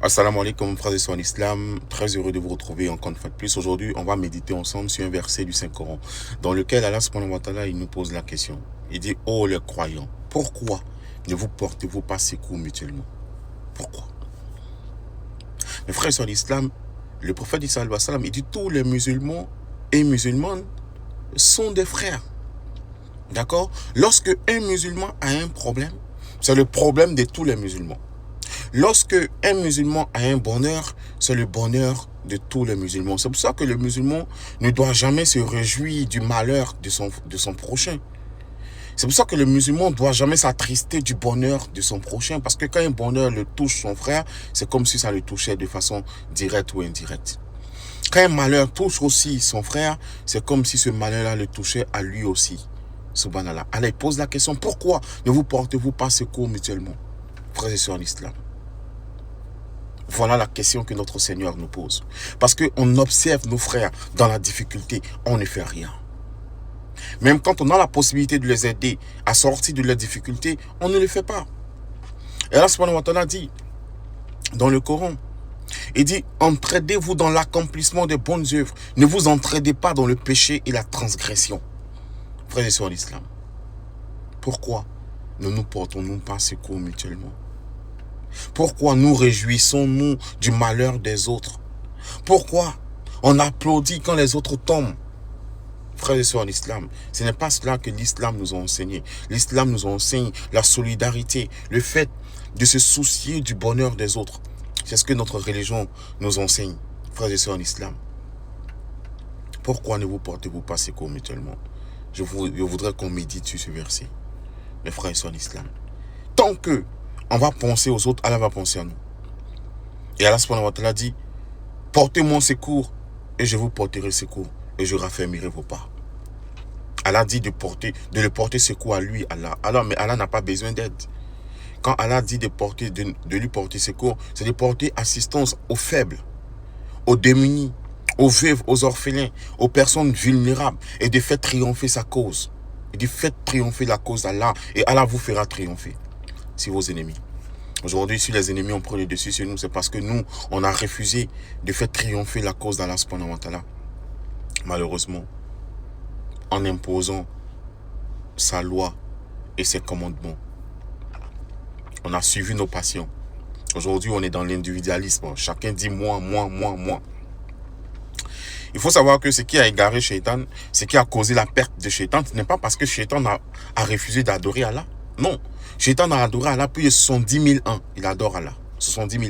Assalamu alaikum, frères et sœurs en islam. Très heureux de vous retrouver encore une fois de plus. Aujourd'hui, on va méditer ensemble sur un verset du Saint-Coran dans lequel Allah subhanahu wa ta'ala, il nous pose la question. Il dit, oh les croyants, pourquoi ne vous portez-vous pas secours mutuellement? Pourquoi? Mes frères et sœurs en islam, le prophète Isa alayhi wa sallam, il dit, tous les musulmans et musulmanes sont des frères. D'accord? Lorsque un musulman a un problème, c'est le problème de tous les musulmans. Lorsque un musulman a un bonheur, c'est le bonheur de tous les musulmans. C'est pour ça que le musulman ne doit jamais se réjouir du malheur de son prochain. C'est pour ça que le musulman ne doit jamais s'attrister du bonheur de son prochain. Parce que quand un bonheur le touche son frère, c'est comme si ça le touchait de façon directe ou indirecte. Quand un malheur touche aussi son frère, c'est comme si ce malheur-là le touchait à lui aussi. Subhanallah. Allah il pose la question, pourquoi ne vous portez-vous pas secours mutuellement, frères et sœurs en islam? Voilà la question que notre Seigneur nous pose. Parce qu'on observe nos frères dans la difficulté, on ne fait rien. Même quand on a la possibilité de les aider à sortir de leurs difficultés, on ne le fait pas. Et Allah subhanahu wa ta'ala dit, dans le Coran, il dit, entraidez-vous dans l'accomplissement des bonnes œuvres. Ne vous entraidez pas dans le péché et la transgression. Frères et sœurs en islam, pourquoi ne nous portons-nous pas secours mutuellement? Pourquoi nous réjouissons-nous du malheur des autres? Pourquoi on applaudit quand les autres tombent? Frères et sœurs en islam, ce n'est pas cela que l'islam nous a enseigné. L'islam nous enseigne la solidarité, le fait de se soucier du bonheur des autres. C'est ce que notre religion nous enseigne, frères et sœurs en islam. Pourquoi ne vous portez-vous pas secours mutuellement? Je voudrais qu'on médite sur ce verset, mes frères et sœurs en islam. Tant que on va penser aux autres, Allah va penser à nous. Et Allah subhanahu wa ta'ala dit, portez-moi secours et je vous porterai secours et je raffermirai vos pas. Allah dit de le porter secours à lui, Allah. Alors, mais Allah n'a pas besoin d'aide. Quand Allah dit de lui porter secours, c'est de porter assistance aux faibles, aux démunis, aux veuves, aux orphelins, aux personnes vulnérables et de faire triompher sa cause. Il dit, faites triompher la cause d'Allah et Allah vous fera triompher. Si vos ennemis. Aujourd'hui, si les ennemis ont pris le dessus sur nous, c'est parce que nous, on a refusé de faire triompher la cause d'Allah subhanahu wa ta'ala. Malheureusement, en imposant sa loi et ses commandements, on a suivi nos passions. Aujourd'hui, on est dans l'individualisme. Chacun dit moi, moi, moi, moi. Il faut savoir que ce qui a égaré Shaitan, ce qui a causé la perte de Shaitan, ce n'est pas parce que Shaitan a refusé d'adorer Allah. Non. Shaitan a adoré Allah plus de 70 000 ans. Il adore Allah. 70 000